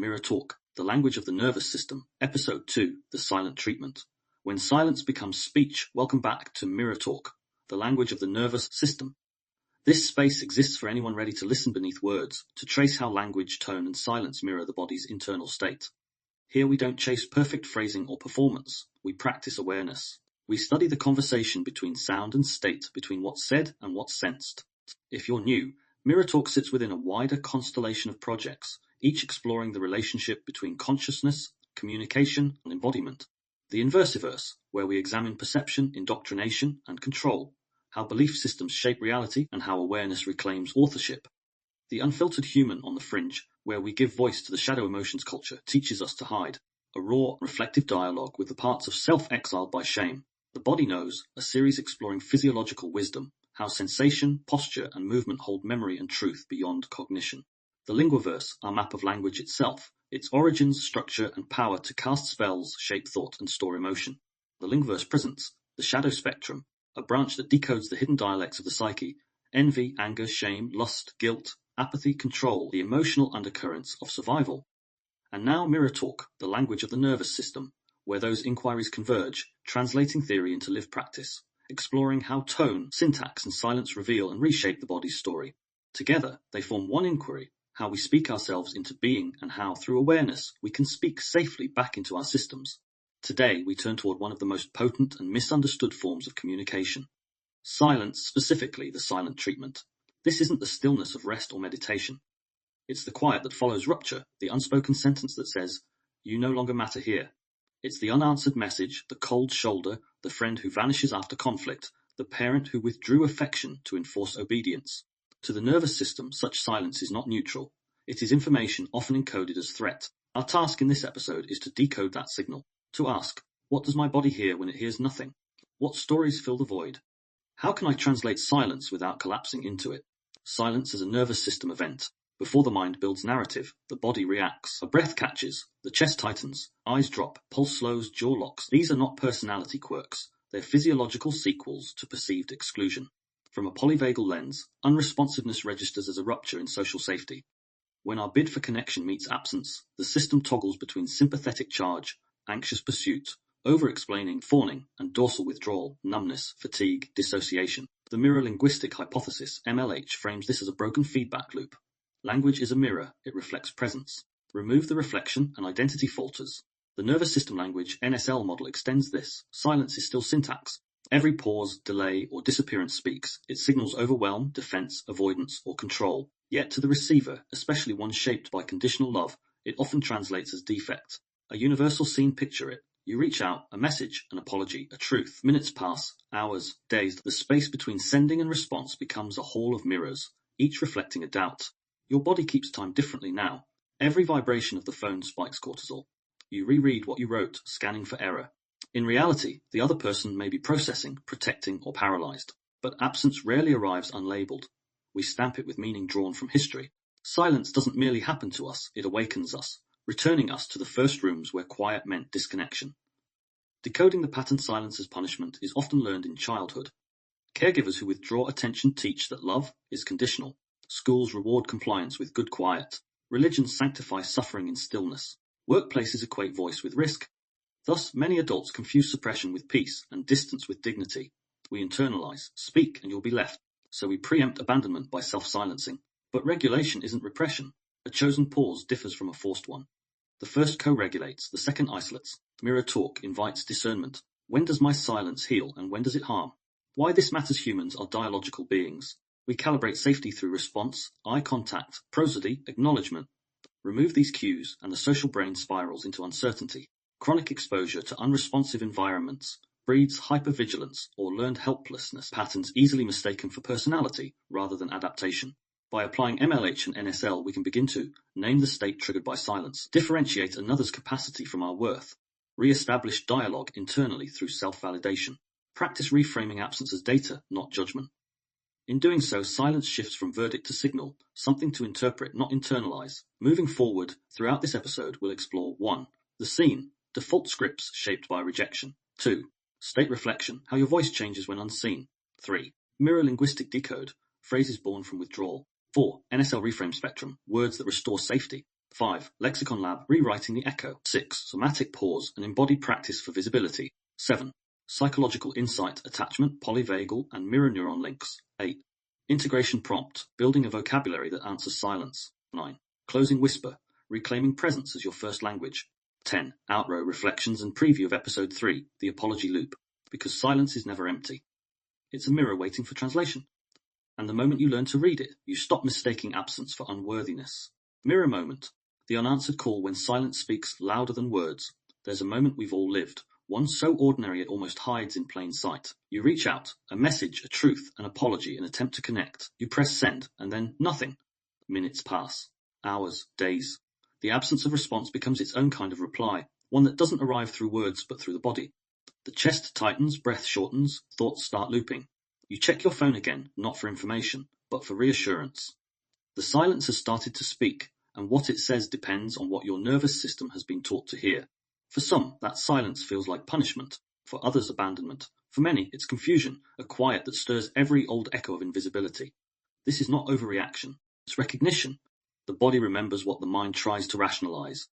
Mirror Talk, the language of the nervous system, Episode 2, the silent treatment. When silence becomes speech, welcome back to Mirror Talk, the language of the nervous system. This space exists for anyone ready to listen beneath words, to trace how language, tone, and silence mirror the body's internal state. Here we don't chase perfect phrasing or performance, we practice awareness. We study the conversation between sound and state, between what's said and what's sensed. If you're new, Mirror Talk sits within a wider constellation of projects, each exploring the relationship between consciousness, communication, and embodiment. The Inversiverse, where we examine perception, indoctrination, and control, how belief systems shape reality and how awareness reclaims authorship. The Unfiltered Human on the Fringe, where we give voice to the shadow emotions culture teaches us to hide, a raw, reflective dialogue with the parts of self exiled by shame. The Body Knows, a series exploring physiological wisdom, how sensation, posture, and movement hold memory and truth beyond cognition. The Linguiverse, our map of language itself, its origins, structure, and power to cast spells, shape thought, and store emotion. The Linguiverse presents the Shadow Spectrum, a branch that decodes the hidden dialects of the psyche, envy, anger, shame, lust, guilt, apathy, control, the emotional undercurrents of survival. And now Mirror Talk, the language of the nervous system, where those inquiries converge, translating theory into lived practice, exploring how tone, syntax, and silence reveal and reshape the body's story. Together, they form one inquiry, how we speak ourselves into being and how, through awareness, we can speak safely back into our systems. Today, we turn toward one of the most potent and misunderstood forms of communication. Silence, specifically the silent treatment. This isn't the stillness of rest or meditation. It's the quiet that follows rupture, the unspoken sentence that says, "You no longer matter here." It's the unanswered message, the cold shoulder, the friend who vanishes after conflict, the parent who withdrew affection to enforce obedience. To the nervous system, such silence is not neutral. It is information often encoded as threat. Our task in this episode is to decode that signal, to ask, what does my body hear when it hears nothing? What stories fill the void? How can I translate silence without collapsing into it? Silence is a nervous system event. Before the mind builds narrative, the body reacts. A breath catches, the chest tightens, eyes drop, pulse slows, jaw locks. These are not personality quirks. They're physiological sequels to perceived exclusion. From a polyvagal lens, unresponsiveness registers as a rupture in social safety. When our bid for connection meets absence, the system toggles between sympathetic charge, anxious pursuit, over-explaining, fawning, and dorsal withdrawal, numbness, fatigue, dissociation. The mirror linguistic hypothesis, MLH, frames this as a broken feedback loop. Language is a mirror, it reflects presence. Remove the reflection and identity falters. The nervous system language NSL model extends this. Silence is still syntax. Every pause, delay, or disappearance speaks. It signals overwhelm, defense, avoidance, or control. Yet to the receiver, especially one shaped by conditional love, it often translates as defect. A universal scene, picture it. You reach out, a message, an apology, a truth. Minutes pass, hours, days. The space between sending and response becomes a hall of mirrors, each reflecting a doubt. Your body keeps time differently now. Every vibration of the phone spikes cortisol. You reread what you wrote, scanning for error. In reality, the other person may be processing, protecting, or paralyzed. But absence rarely arrives unlabeled. We stamp it with meaning drawn from history. Silence doesn't merely happen to us, it awakens us, returning us to the first rooms where quiet meant disconnection. Decoding the pattern silence as punishment is often learned in childhood. Caregivers who withdraw attention teach that love is conditional. Schools reward compliance with good quiet. Religions sanctify suffering in stillness. Workplaces equate voice with risk. Thus, many adults confuse suppression with peace and distance with dignity. We internalize, speak and you'll be left. So we preempt abandonment by self-silencing. But regulation isn't repression. A chosen pause differs from a forced one. The first co-regulates, the second isolates. Mirror Talk invites discernment. When does my silence heal and when does it harm? Why this matters. Humans are dialogical beings. We calibrate safety through response, eye contact, prosody, acknowledgement. Remove these cues and the social brain spirals into uncertainty. Chronic exposure to unresponsive environments breeds hypervigilance or learned helplessness patterns easily mistaken for personality rather than adaptation. By applying MLH and NSL, we can begin to name the state triggered by silence, differentiate another's capacity from our worth, re-establish dialogue internally through self-validation, practice reframing absence as data, not judgment. In doing so, silence shifts from verdict to signal, something to interpret, not internalize. Moving forward, throughout this episode, we'll explore 1. The scene, default scripts shaped by rejection. 2. State reflection, how your voice changes when unseen. 3. Mirror linguistic decode, phrases born from withdrawal. 4. NSL reframe spectrum, words that restore safety. 5. Lexicon Lab, rewriting the echo. 6. Somatic pause, an embodied practice for visibility. 7. Psychological insight, attachment, polyvagal, and mirror neuron links. 8. Integration prompt, building a vocabulary that answers silence. 9. Closing whisper, reclaiming presence as your first language. 10. Outrow reflections and preview of episode 3, the apology loop, because silence is never empty. It's a mirror waiting for translation. And the moment you learn to read it, you stop mistaking absence for unworthiness. Mirror moment, the unanswered call when silence speaks louder than words. There's a moment we've all lived, one so ordinary it almost hides in plain sight. You reach out, a message, a truth, an apology, an attempt to connect. You press send, and then nothing. Minutes pass. Hours, days. The absence of response becomes its own kind of reply, one that doesn't arrive through words but through the body. The chest tightens, breath shortens, thoughts start looping. You check your phone again, not for information, but for reassurance. The silence has started to speak, and what it says depends on what your nervous system has been taught to hear. For some, that silence feels like punishment. For others, abandonment. For many, it's confusion, a quiet that stirs every old echo of invisibility. This is not overreaction. It's recognition. The body remembers what the mind tries to rationalize.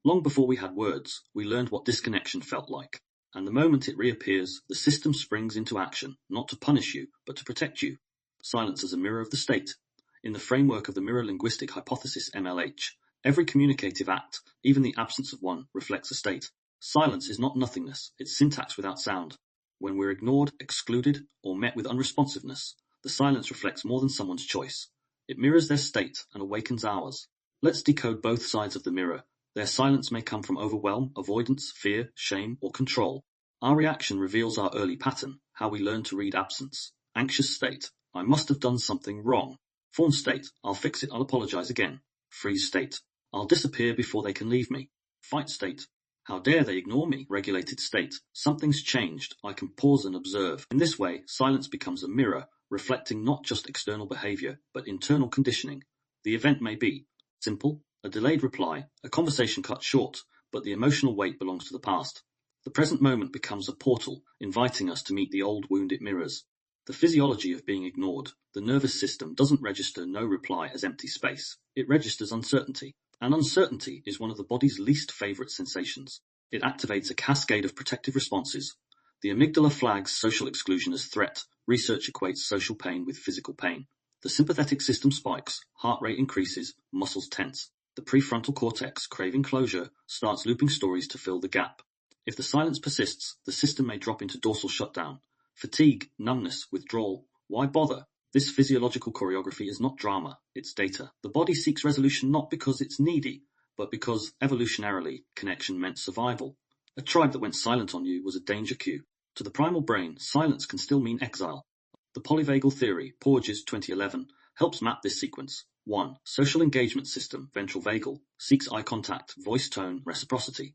Long before we had words, we learned what disconnection felt like. And the moment it reappears, the system springs into action, not to punish you, but to protect you. Silence as a mirror of the state. In the framework of the mirror linguistic hypothesis MLH, every communicative act, even the absence of one, reflects a state. Silence is not nothingness, it's syntax without sound. When we're ignored, excluded, or met with unresponsiveness, the silence reflects more than someone's choice. It mirrors their state and awakens ours. Let's decode both sides of the mirror. Their silence may come from overwhelm, avoidance, fear, shame, or control. Our reaction reveals our early pattern, how we learn to read absence. Anxious state, I must have done something wrong. Fawn state, I'll fix it, I'll apologize again. Freeze state, I'll disappear before they can leave me. Fight state, how dare they ignore me. Regulated state, something's changed, I can pause and observe. In this way, silence becomes a mirror, reflecting not just external behavior, but internal conditioning. The event may be simple, a delayed reply, a conversation cut short, but the emotional weight belongs to the past. The present moment becomes a portal, inviting us to meet the old wound it mirrors. The physiology of being ignored, the nervous system doesn't register no reply as empty space. It registers uncertainty. And uncertainty is one of the body's least favorite sensations. It activates a cascade of protective responses. The amygdala flags social exclusion as threat. Research equates social pain with physical pain. The sympathetic system spikes, heart rate increases, muscles tense. The prefrontal cortex, craving closure, starts looping stories to fill the gap. If the silence persists, the system may drop into dorsal shutdown. Fatigue, numbness, withdrawal. Why bother? This physiological choreography is not drama, it's data. The body seeks resolution not because it's needy, but because, evolutionarily, connection meant survival. A tribe that went silent on you was a danger cue. To the primal brain, silence can still mean exile. The polyvagal theory, Porges 2011, helps map this sequence. 1. Social engagement system, ventral vagal, seeks eye contact, voice tone, reciprocity.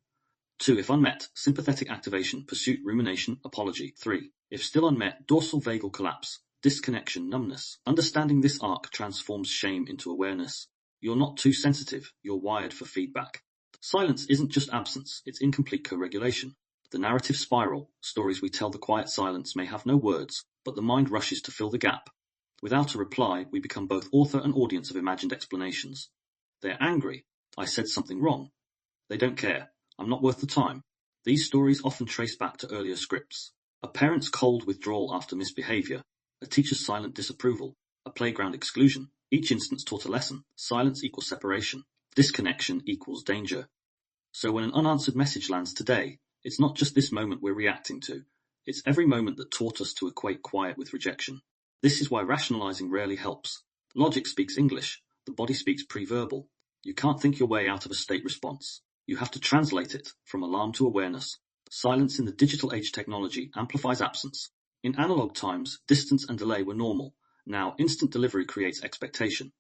2. If unmet, sympathetic activation, pursuit, rumination, apology. 3. If still unmet, dorsal vagal collapse, disconnection, numbness. Understanding this arc transforms shame into awareness. You're not too sensitive, you're wired for feedback. Silence isn't just absence, it's incomplete co-regulation. The narrative spiral, stories we tell the quiet silence may have no words, but the mind rushes to fill the gap. Without a reply, we become both author and audience of imagined explanations. They're angry. I said something wrong. They don't care. I'm not worth the time. These stories often trace back to earlier scripts. A parent's cold withdrawal after misbehavior, a teacher's silent disapproval, a playground exclusion. Each instance taught a lesson. Silence equals separation. Disconnection equals danger. So when an unanswered message lands today, it's not just this moment we're reacting to. It's every moment that taught us to equate quiet with rejection. This is why rationalizing rarely helps. Logic speaks English. The body speaks pre-verbal. You can't think your way out of a state response. You have to translate it from alarm to awareness. Silence in the digital age technology amplifies absence. In analog times, distance and delay were normal. Now, instant delivery creates expectation.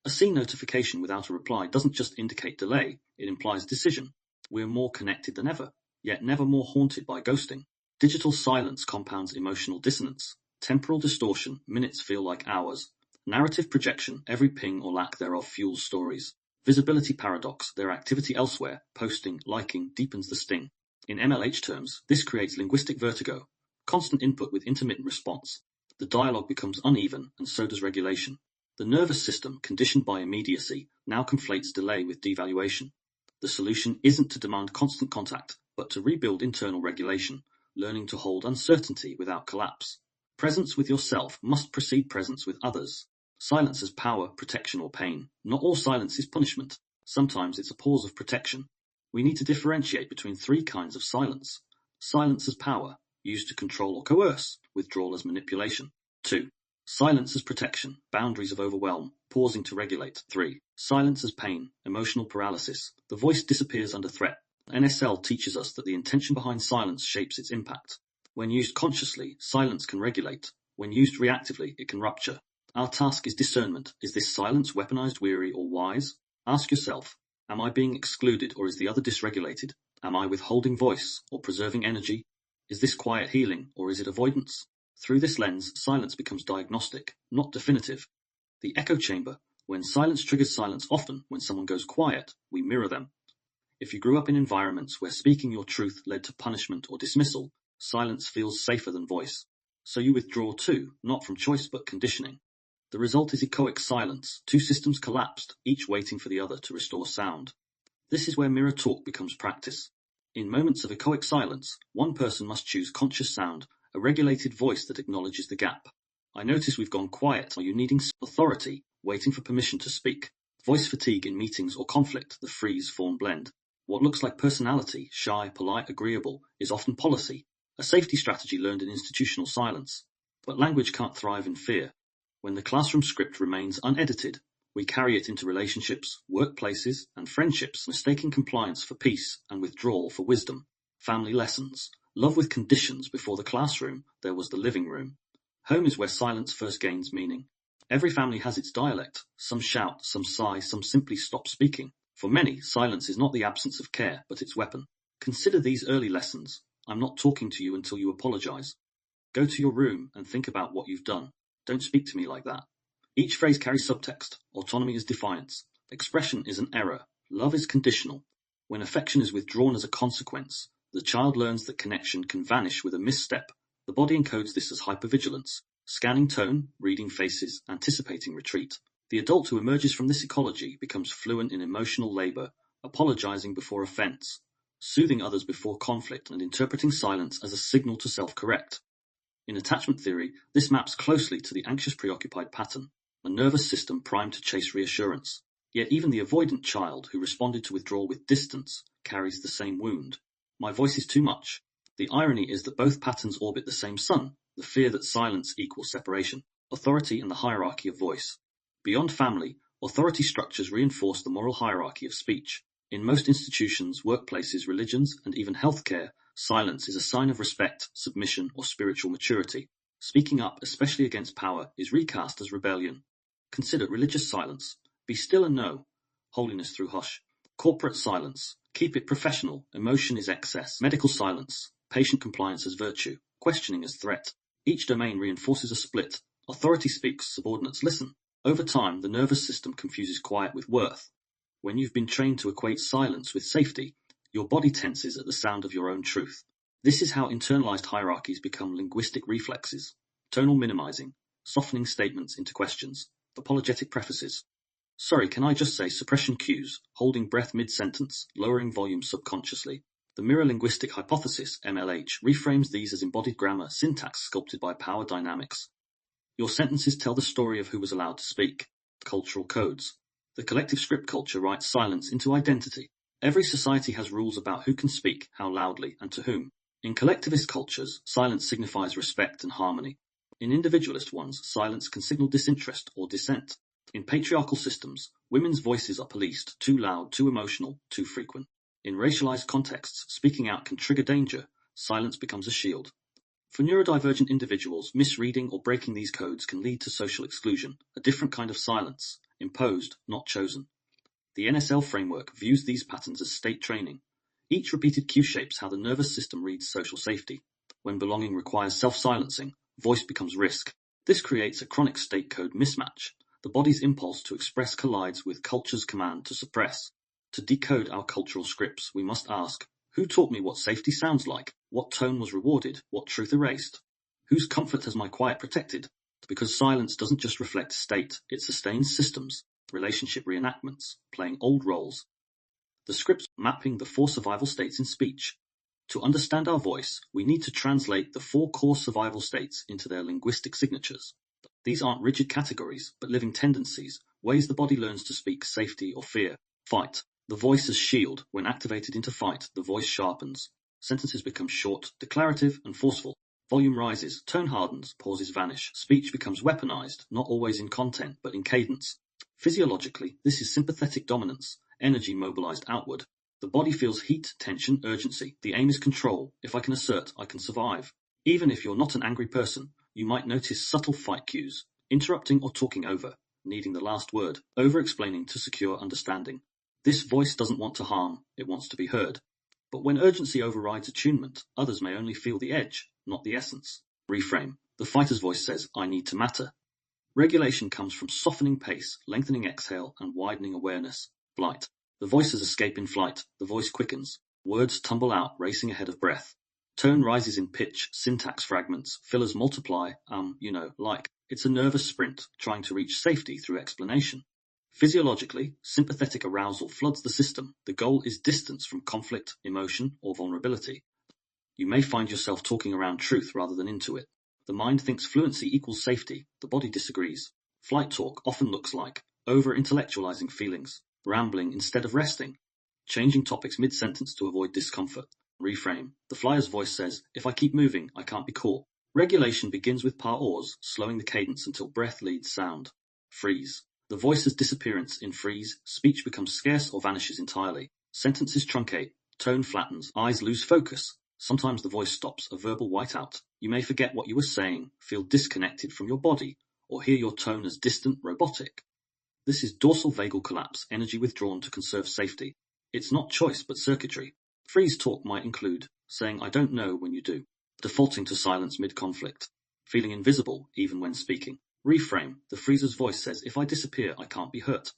A seen notification without a reply doesn't just indicate delay, it implies decision. We're more connected than ever, yet never more haunted by ghosting. Digital silence compounds emotional dissonance. Temporal distortion, minutes feel like hours. Narrative projection, every ping or lack thereof fuels stories. Visibility paradox, their activity elsewhere, posting, liking, deepens the sting. In MLH terms, this creates linguistic vertigo. Constant input with intermittent response. The dialogue becomes uneven, and so does regulation. The nervous system, conditioned by immediacy, now conflates delay with devaluation. The solution isn't to demand constant contact, but to rebuild internal regulation, learning to hold uncertainty without collapse. Presence with yourself must precede presence with others. Silence as power, protection, or pain. Not all silence is punishment. Sometimes it's a pause of protection. We need to differentiate between three kinds of silence. Silence as power, used to control or coerce. Withdrawal as manipulation. 2. Silence as protection, boundaries of overwhelm, pausing to regulate. 3. Silence as pain, emotional paralysis. The voice disappears under threat. NSL teaches us that the intention behind silence shapes its impact. When used consciously, silence can regulate. When used reactively, it can rupture. Our task is discernment. Is this silence weaponized, weary, or wise? Ask yourself, am I being excluded or is the other dysregulated? Am I withholding voice or preserving energy? Is this quiet healing or is it avoidance? Through this lens, silence becomes diagnostic, not definitive. The echo chamber. When silence triggers silence often, when someone goes quiet, we mirror them. If you grew up in environments where speaking your truth led to punishment or dismissal, silence feels safer than voice. So you withdraw too, not from choice but conditioning. The result is echoic silence, two systems collapsed, each waiting for the other to restore sound. This is where mirror talk becomes practice. In moments of echoic silence, one person must choose conscious sound, a regulated voice that acknowledges the gap. I notice we've gone quiet. Are you needing authority, waiting for permission to speak? Voice fatigue in meetings or conflict, the freeze-form blend. What looks like personality, shy, polite, agreeable, is often policy, a safety strategy learned in institutional silence. But language can't thrive in fear. When the classroom script remains unedited, we carry it into relationships, workplaces, and friendships, mistaking compliance for peace and withdrawal for wisdom. Family lessons. Love with conditions. Before the classroom, there was the living room. Home is where silence first gains meaning. Every family has its dialect. Some shout, some sigh, some simply stop speaking. For many, silence is not the absence of care, but its weapon. Consider these early lessons. I'm not talking to you until you apologize. Go to your room and think about what you've done. Don't speak to me like that. Each phrase carries subtext. Autonomy is defiance. Expression is an error. Love is conditional. When affection is withdrawn as a consequence, the child learns that connection can vanish with a misstep. The body encodes this as hypervigilance, scanning tone, reading faces, anticipating retreat. The adult who emerges from this ecology becomes fluent in emotional labor, apologizing before offense, soothing others before conflict, and interpreting silence as a signal to self-correct. In attachment theory, this maps closely to the anxious preoccupied pattern, a nervous system primed to chase reassurance. Yet even the avoidant child who responded to withdrawal with distance carries the same wound. My voice is too much. The irony is that both patterns orbit the same sun, the fear that silence equals separation, authority and the hierarchy of voice. Beyond family, authority structures reinforce the moral hierarchy of speech. In most institutions, workplaces, religions, and even healthcare, silence is a sign of respect, submission, or spiritual maturity. Speaking up, especially against power, is recast as rebellion. Consider religious silence. Be still and know. Holiness through hush. Corporate silence. Keep it professional. Emotion is excess. Medical silence. Patient compliance as virtue. Questioning as threat. Each domain reinforces a split. Authority speaks, subordinates listen. Over time, the nervous system confuses quiet with worth. When you've been trained to equate silence with safety, your body tenses at the sound of your own truth. This is how internalized hierarchies become linguistic reflexes. Tonal minimizing, softening statements into questions, apologetic prefaces. Sorry, can I just say suppression cues, holding breath mid-sentence, lowering volume subconsciously. The mirror linguistic hypothesis, MLH, reframes these as embodied grammar, syntax sculpted by power dynamics. Your sentences tell the story of who was allowed to speak. Cultural codes. The collective script culture writes silence into identity. Every society has rules about who can speak, how loudly, and to whom. In collectivist cultures, silence signifies respect and harmony. In individualist ones, silence can signal disinterest or dissent. In patriarchal systems, women's voices are policed, too loud, too emotional, too frequent. In racialized contexts, speaking out can trigger danger. Silence becomes a shield. For neurodivergent individuals, misreading or breaking these codes can lead to social exclusion, a different kind of silence, imposed, not chosen. The NSL framework views these patterns as state training. Each repeated cue shapes how the nervous system reads social safety. When belonging requires self-silencing, voice becomes risk. This creates a chronic state code mismatch. The body's impulse to express collides with culture's command to suppress. To decode our cultural scripts, we must ask, who taught me what safety sounds like? What tone was rewarded? What truth erased? Whose comfort has my quiet protected? Because silence doesn't just reflect state, it sustains systems, relationship reenactments, playing old roles. The scripts mapping the 4 survival states in speech. To understand our voice, we need to translate the 4 core survival states into their linguistic signatures. These aren't rigid categories, but living tendencies, ways the body learns to speak safety or fear. Fight. The voice as shield. When activated into fight, the voice sharpens. Sentences become short, declarative, and forceful. Volume rises, tone hardens, pauses vanish. Speech becomes weaponized, not always in content, but in cadence. Physiologically, this is sympathetic dominance, energy mobilized outward. The body feels heat, tension, urgency. The aim is control. If I can assert, I can survive. Even if you're not an angry person, you might notice subtle fight cues, interrupting or talking over, needing the last word, over-explaining to secure understanding. This voice doesn't want to harm, it wants to be heard. But when urgency overrides attunement, others may only feel the edge, not the essence. Reframe. The fighter's voice says, I need to matter. Regulation comes from softening pace, lengthening exhale, and widening awareness. Flight. The voices escape in flight, the voice quickens. Words tumble out, racing ahead of breath. Tone rises in pitch, syntax fragments, fillers multiply, like. It's a nervous sprint, trying to reach safety through explanation. Physiologically, sympathetic arousal floods the system. The goal is distance from conflict, emotion, or vulnerability. You may find yourself talking around truth rather than into it. The mind thinks fluency equals safety, the body disagrees. Flight talk often looks like over-intellectualizing feelings, rambling instead of resting, changing topics mid-sentence to avoid discomfort. Reframe. The flyer's voice says, if I keep moving, I can't be caught. Regulation begins with pause, slowing the cadence until breath leads sound. Freeze. The voice's disappearance in freeze, speech becomes scarce or vanishes entirely. Sentences truncate, tone flattens, eyes lose focus. Sometimes the voice stops, a verbal whiteout. You may forget what you were saying, feel disconnected from your body, or hear your tone as distant, robotic. This is dorsal vagal collapse, energy withdrawn to conserve safety. It's not choice, but circuitry. Freeze talk might include saying I don't know when you do, defaulting to silence mid-conflict, feeling invisible even when speaking. Reframe. The freezer's voice says if I disappear, I can't be hurt.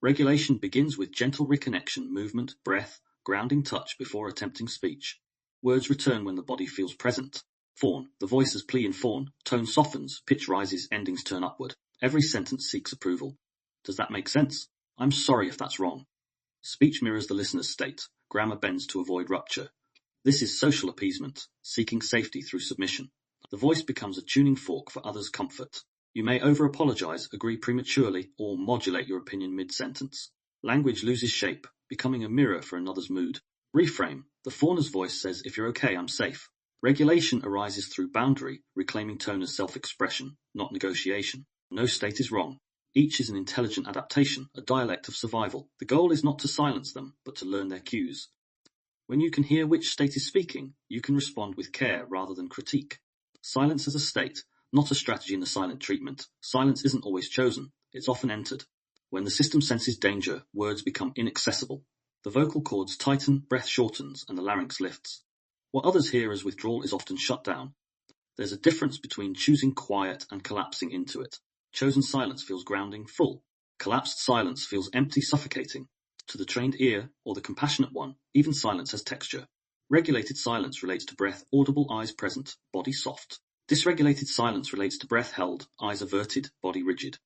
Regulation begins with gentle reconnection, movement, breath, grounding touch before attempting speech. Words return when the body feels present. Fawn. The voice's plea in fawn. Tone softens, pitch rises, endings turn upward. Every sentence seeks approval. Does that make sense? I'm sorry if that's wrong. Speech mirrors the listener's state. Grammar bends to avoid rupture. This is social appeasement, seeking safety through submission. The voice becomes a tuning fork for others' comfort. You may over-apologize, agree prematurely, or modulate your opinion mid-sentence. Language loses shape, becoming a mirror for another's mood. Reframe. The fawner's voice says, if you're okay, I'm safe. Regulation arises through boundary, reclaiming tone as self-expression, not negotiation. No state is wrong. Each is an intelligent adaptation, a dialect of survival. The goal is not to silence them, but to learn their cues. When you can hear which state is speaking, you can respond with care rather than critique. Silence as a state, not a strategy in the silent treatment. Silence isn't always chosen, it's often entered. When the system senses danger, words become inaccessible. The vocal cords tighten, breath shortens, and the larynx lifts. What others hear as withdrawal is often shutdown. There's a difference between choosing quiet and collapsing into it. Chosen silence feels grounding, full. Collapsed silence feels empty, suffocating. To the trained ear, or the compassionate one, even silence has texture. Regulated silence relates to breath, audible, eyes present, body soft. Dysregulated silence relates to breath held, eyes averted, body rigid.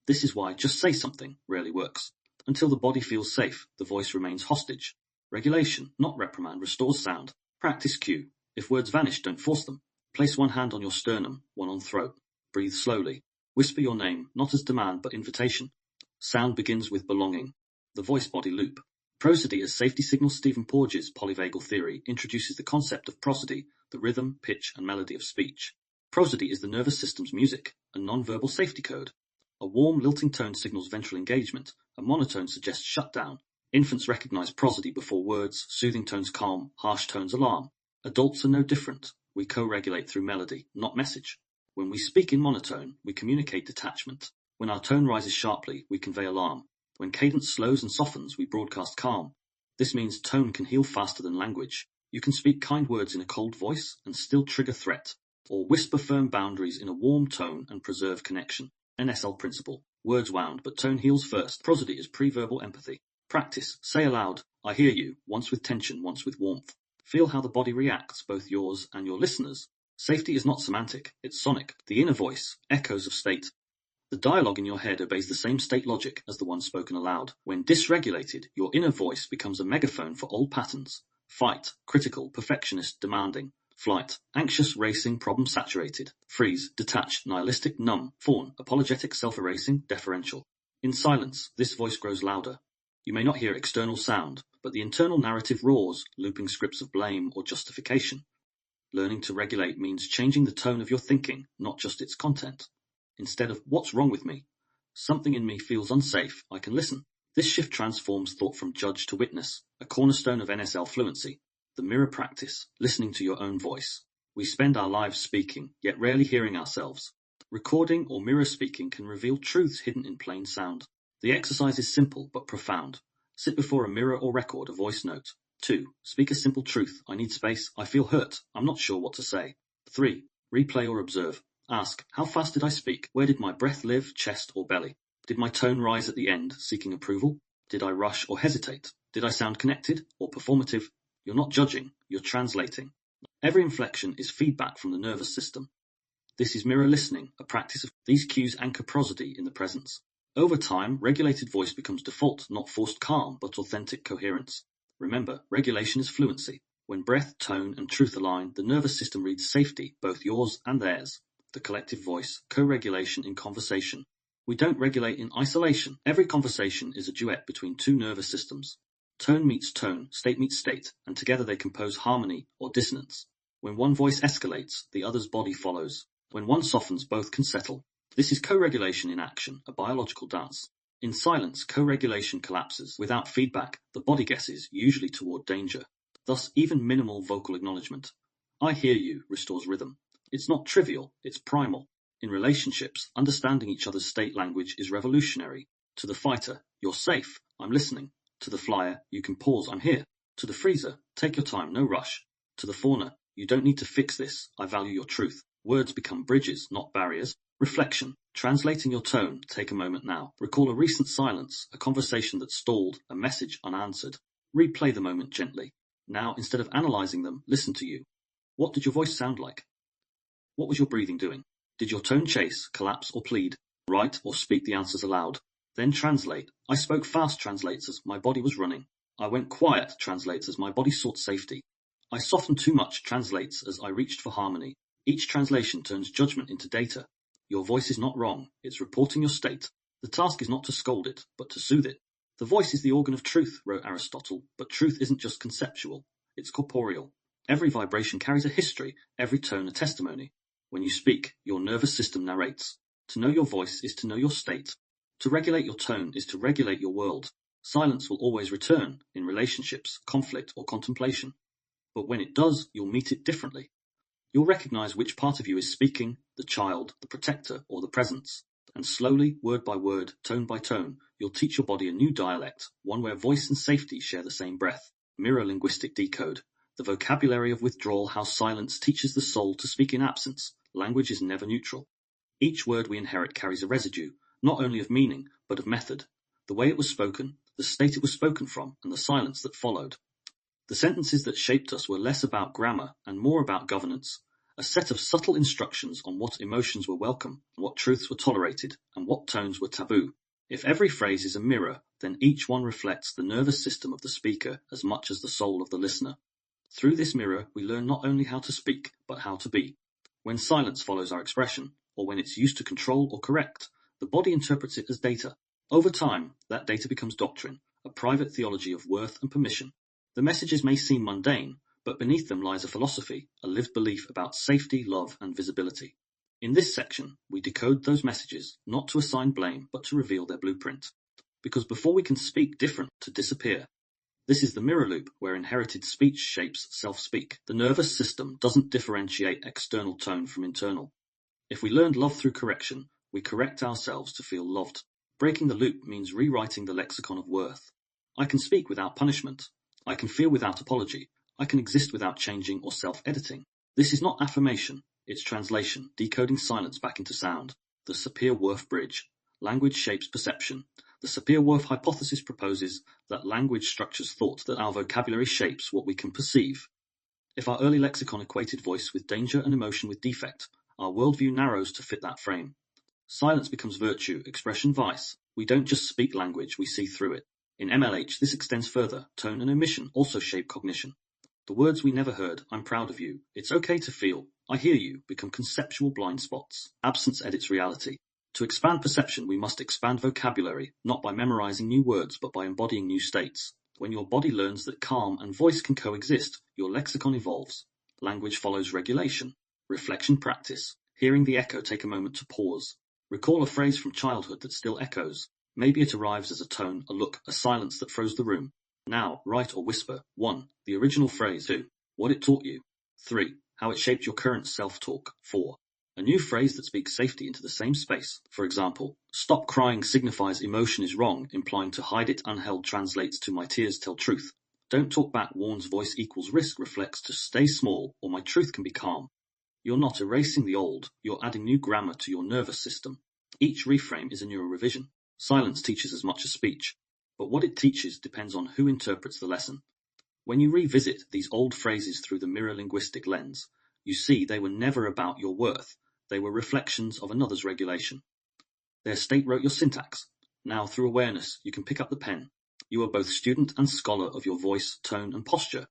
This is why just say something rarely works. Until the body feels safe, the voice remains hostage. Regulation, not reprimand, restores sound. Practice cue. If words vanish, don't force them. Place one hand on your sternum, one on throat. Breathe slowly. Whisper your name, not as demand, but invitation. Sound begins with belonging. The voice-body loop. Prosody as safety signal. Stephen Porges' polyvagal theory introduces the concept of prosody, the rhythm, pitch, and melody of speech. Prosody is the nervous system's music, a non-verbal safety code. A warm, lilting tone signals ventral engagement. A monotone suggests shutdown. Infants recognize prosody before words, soothing tones calm, harsh tones alarm. Adults are no different. We co-regulate through melody, not message. When we speak in monotone, we communicate detachment. When our tone rises sharply, we convey alarm. When cadence slows and softens, we broadcast calm. This means tone can heal faster than language. You can speak kind words in a cold voice and still trigger threat, or whisper firm boundaries in a warm tone and preserve connection. NSL principle. Words wound, but tone heals first. Prosody is pre-verbal empathy. Practice. Say aloud, I hear you, once with tension, once with warmth. Feel how the body reacts, both yours and your listeners'. Safety is not semantic, it's sonic, the inner voice, echoes of state. The dialogue in your head obeys the same state logic as the one spoken aloud. When dysregulated, your inner voice becomes a megaphone for old patterns. Fight, critical, perfectionist, demanding. Flight, anxious, racing, problem-saturated. Freeze, detached, nihilistic, numb. Fawn, apologetic, self-erasing, deferential. In silence, this voice grows louder. You may not hear external sound, but the internal narrative roars, looping scripts of blame or justification. Learning to regulate means changing the tone of your thinking, not just its content. Instead of, what's wrong with me? Something in me feels unsafe, I can listen. This shift transforms thought from judge to witness, a cornerstone of NSL fluency. The mirror practice, listening to your own voice. We spend our lives speaking, yet rarely hearing ourselves. Recording or mirror speaking can reveal truths hidden in plain sound. The exercise is simple but profound. Sit before a mirror or record a voice note. 2. Speak a simple truth. I need space. I feel hurt. I'm not sure what to say. 3. Replay or observe. Ask, how fast did I speak? Where did my breath live, chest or belly? Did my tone rise at the end, seeking approval? Did I rush or hesitate? Did I sound connected or performative? You're not judging, you're translating. Every inflection is feedback from the nervous system. This is mirror listening, a practice of these cues anchor prosody in the presence. Over time, regulated voice becomes default, not forced calm, but authentic coherence. Remember, regulation is fluency. When breath, tone, and truth align, the nervous system reads safety, both yours and theirs. The collective voice, co-regulation in conversation. We don't regulate in isolation. Every conversation is a duet between two nervous systems. Tone meets tone, state meets state, and together they compose harmony or dissonance. When one voice escalates, the other's body follows. When one softens, both can settle. This is co-regulation in action, a biological dance. In silence, co-regulation collapses. Without feedback, the body guesses, usually toward danger. Thus, even minimal vocal acknowledgement. I hear you restores rhythm. It's not trivial, it's primal. In relationships, understanding each other's state language is revolutionary. To the fighter, you're safe, I'm listening. To the flyer, you can pause, I'm here. To the freezer, take your time, no rush. To the fawner, you don't need to fix this, I value your truth. Words become bridges, not barriers. Reflection, translating your tone, take a moment now. Recall a recent silence, a conversation that stalled, a message unanswered. Replay the moment gently. Now, instead of analyzing them, listen to you. What did your voice sound like? What was your breathing doing? Did your tone chase, collapse or plead? Write or speak the answers aloud. Then translate. I spoke fast translates as my body was running. I went quiet translates as my body sought safety. I softened too much translates as I reached for harmony. Each translation turns judgment into data. Your voice is not wrong, it's reporting your state. The task is not to scold it, but to soothe it. The voice is the organ of truth, wrote Aristotle, but truth isn't just conceptual, it's corporeal. Every vibration carries a history, every tone a testimony. When you speak, your nervous system narrates. To know your voice is to know your state. To regulate your tone is to regulate your world. Silence will always return, in relationships, conflict, or contemplation. But when it does, you'll meet it differently. You'll recognize which part of you is speaking, the child, the protector, or the presence. And slowly, word by word, tone by tone, you'll teach your body a new dialect, one where voice and safety share the same breath. Mirror linguistic decode. The vocabulary of withdrawal, how silence teaches the soul to speak in absence. Language is never neutral. Each word we inherit carries a residue, not only of meaning, but of method. The way it was spoken, the state it was spoken from, and the silence that followed. The sentences that shaped us were less about grammar and more about governance, a set of subtle instructions on what emotions were welcome, what truths were tolerated, and what tones were taboo. If every phrase is a mirror, then each one reflects the nervous system of the speaker as much as the soul of the listener. Through this mirror, we learn not only how to speak, but how to be. When silence follows our expression, or when it's used to control or correct, the body interprets it as data. Over time, that data becomes doctrine, a private theology of worth and permission. The messages may seem mundane, but beneath them lies a philosophy, a lived belief about safety, love, and visibility. In this section, we decode those messages, not to assign blame, but to reveal their blueprint. Because before we can speak different to disappear, this is the mirror loop where inherited speech shapes self-speak. The nervous system doesn't differentiate external tone from internal. If we learned love through correction, we correct ourselves to feel loved. Breaking the loop means rewriting the lexicon of worth. I can speak without punishment. I can feel without apology. I can exist without changing or self-editing. This is not affirmation, it's translation, decoding silence back into sound. The Sapir-Whorf bridge. Language shapes perception. The Sapir-Whorf hypothesis proposes that language structures thought, that our vocabulary shapes what we can perceive. If our early lexicon equated voice with danger and emotion with defect, our worldview narrows to fit that frame. Silence becomes virtue, expression vice. We don't just speak language, we see through it. In MLH, this extends further. Tone and omission also shape cognition. The words we never heard, I'm proud of you, it's okay to feel, I hear you, become conceptual blind spots. Absence edits reality. To expand perception, we must expand vocabulary, not by memorizing new words, but by embodying new states. When your body learns that calm and voice can coexist, your lexicon evolves. Language follows regulation. Reflection practice. Hearing the echo, take a moment to pause. Recall a phrase from childhood that still echoes. Maybe it arrives as a tone, a look, a silence that froze the room. Now, write or whisper. 1. The original phrase. 2. What it taught you. 3. How it shaped your current self-talk. 4. A new phrase that speaks safety into the same space. For example, stop crying signifies emotion is wrong, implying to hide it unheld translates to my tears tell truth. Don't talk back warns voice equals risk reflects to stay small or my truth can be calm. You're not erasing the old, you're adding new grammar to your nervous system. Each reframe is a neural revision. Silence teaches as much as speech, but what it teaches depends on who interprets the lesson. When you revisit these old phrases through the mirror linguistic lens, you see they were never about your worth. They were reflections of another's regulation. Their state wrote your syntax. Now, through awareness, you can pick up the pen. You are both student and scholar of your voice, tone, and posture.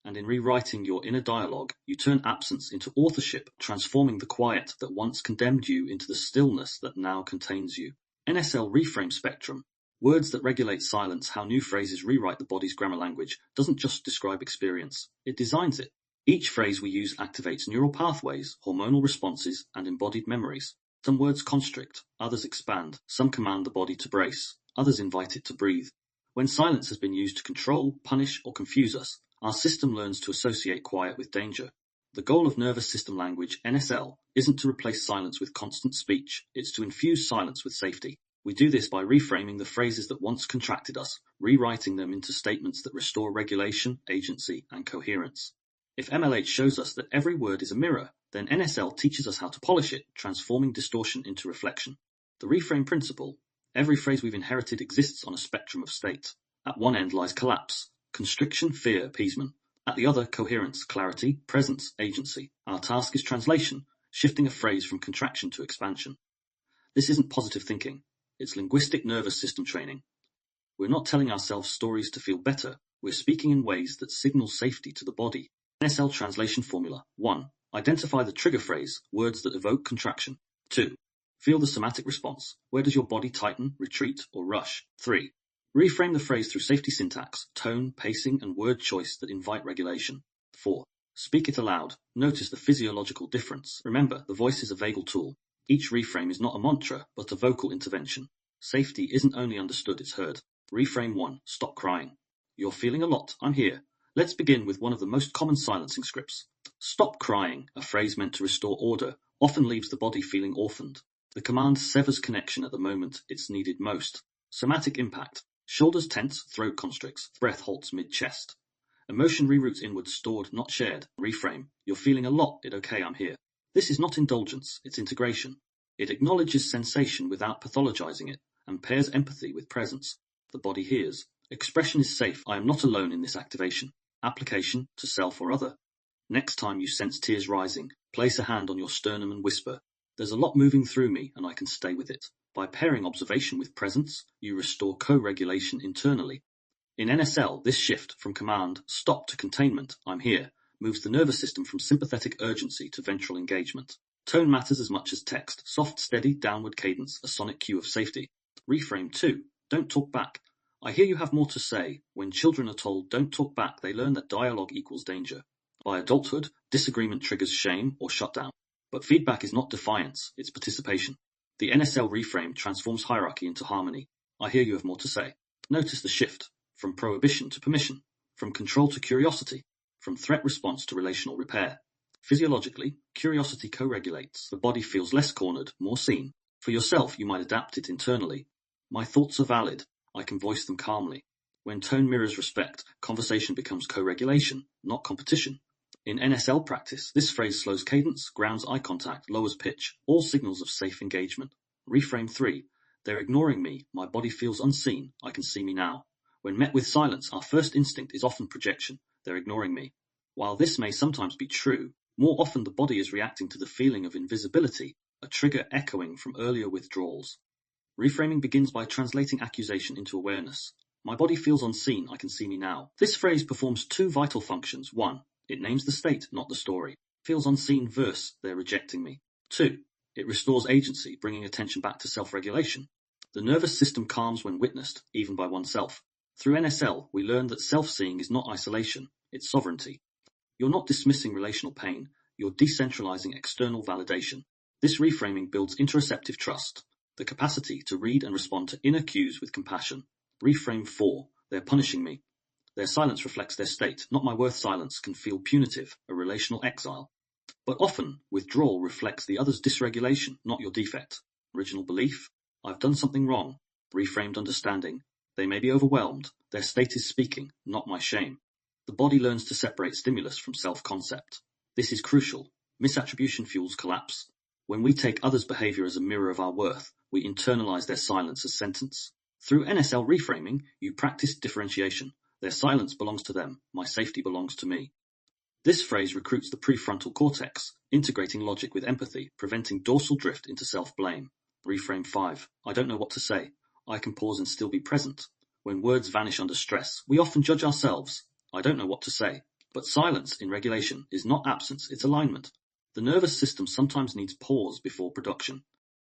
And in rewriting your inner dialogue, you turn absence into authorship, transforming the quiet that once condemned you into the stillness that now contains you. NSL reframe spectrum. Words that regulate silence, how new phrases rewrite the body's grammar language, doesn't just describe experience, it designs it. Each phrase we use activates neural pathways, hormonal responses, and embodied memories. Some words constrict, others expand, some command the body to brace, others invite it to breathe. When silence has been used to control, punish, or confuse us, our system learns to associate quiet with danger. The goal of nervous system language, NSL, isn't to replace silence with constant speech, it's to infuse silence with safety. We do this by reframing the phrases that once contracted us, rewriting them into statements that restore regulation, agency, and coherence. If MLH shows us that every word is a mirror, then NSL teaches us how to polish it, transforming distortion into reflection. The reframe principle. Every phrase we've inherited exists on a spectrum of state. At one end lies collapse, constriction, fear, appeasement. At the other, coherence, clarity, presence, agency. Our task is translation, shifting a phrase from contraction to expansion. This isn't positive thinking. It's linguistic nervous system training. We're not telling ourselves stories to feel better. We're speaking in ways that signal safety to the body. NSL translation formula. 1. Identify the trigger phrase, words that evoke contraction. 2. Feel the somatic response. Where does your body tighten, retreat, or rush? 3. Reframe the phrase through safety syntax, tone, pacing, and word choice that invite regulation. 4. Speak it aloud. Notice the physiological difference. Remember, the voice is a vagal tool. Each reframe is not a mantra, but a vocal intervention. Safety isn't only understood, it's heard. Reframe 1. Stop crying. You're feeling a lot. I'm here. Let's begin with one of the most common silencing scripts. Stop crying, a phrase meant to restore order, often leaves the body feeling orphaned. The command severs connection at the moment it's needed most. Somatic impact. Shoulders tense, throat constricts, breath halts mid-chest. Emotion reroutes inwards, stored, not shared. Reframe. You're feeling a lot, it okay, I'm here. This is not indulgence, it's integration. It acknowledges sensation without pathologizing it, and pairs empathy with presence. The body hears. Expression is safe, I am not alone in this activation. Application, to self or other. Next time you sense tears rising, place a hand on your sternum and whisper, there's a lot moving through me and I can stay with it. By pairing observation with presence, you restore co-regulation internally. In NSL, this shift from command, stop to containment, I'm here, moves the nervous system from sympathetic urgency to ventral engagement. Tone matters as much as text. Soft, steady, downward cadence, a sonic cue of safety. Reframe 2. Don't talk back. I hear you have more to say. When children are told don't talk back, they learn that dialogue equals danger. By adulthood, disagreement triggers shame or shutdown. But feedback is not defiance, it's participation. The NSL reframe transforms hierarchy into harmony. I hear you have more to say. Notice the shift, from prohibition to permission, from control to curiosity, from threat response to relational repair. Physiologically, curiosity co-regulates. The body feels less cornered, more seen. For yourself, you might adapt it internally. My thoughts are valid. I can voice them calmly. When tone mirrors respect, conversation becomes co-regulation, not competition. In NSL practice, this phrase slows cadence, grounds eye contact, lowers pitch, all signals of safe engagement. Reframe 3. They're ignoring me. My body feels unseen. I can see me now. When met with silence, our first instinct is often projection. They're ignoring me. While this may sometimes be true, more often the body is reacting to the feeling of invisibility, a trigger echoing from earlier withdrawals. Reframing begins by translating accusation into awareness. My body feels unseen, I can see me now. This phrase performs two vital functions. 1. It names the state, not the story. Feels unseen versus they're rejecting me. 2. It restores agency, bringing attention back to self-regulation. The nervous system calms when witnessed, even by oneself. Through NSL, we learn that self-seeing is not isolation, it's sovereignty. You're not dismissing relational pain, you're decentralizing external validation. This reframing builds interoceptive trust, the capacity to read and respond to inner cues with compassion. Reframe 4. They're punishing me. Their silence reflects their state. Not my worth silence can feel punitive, a relational exile. But often, withdrawal reflects the other's dysregulation, not your defect. Original belief? I've done something wrong. Reframed understanding. They may be overwhelmed. Their state is speaking, not my shame. The body learns to separate stimulus from self-concept. This is crucial. Misattribution fuels collapse. When we take others' behavior as a mirror of our worth, we internalize their silence as sentence. Through NSL reframing, you practice differentiation. Their silence belongs to them. My safety belongs to me. This phrase recruits the prefrontal cortex, integrating logic with empathy, preventing dorsal drift into self-blame. Reframe 5. I don't know what to say. I can pause and still be present. When words vanish under stress, we often judge ourselves. I don't know what to say. But silence in regulation is not absence, it's alignment. The nervous system sometimes needs pause before production.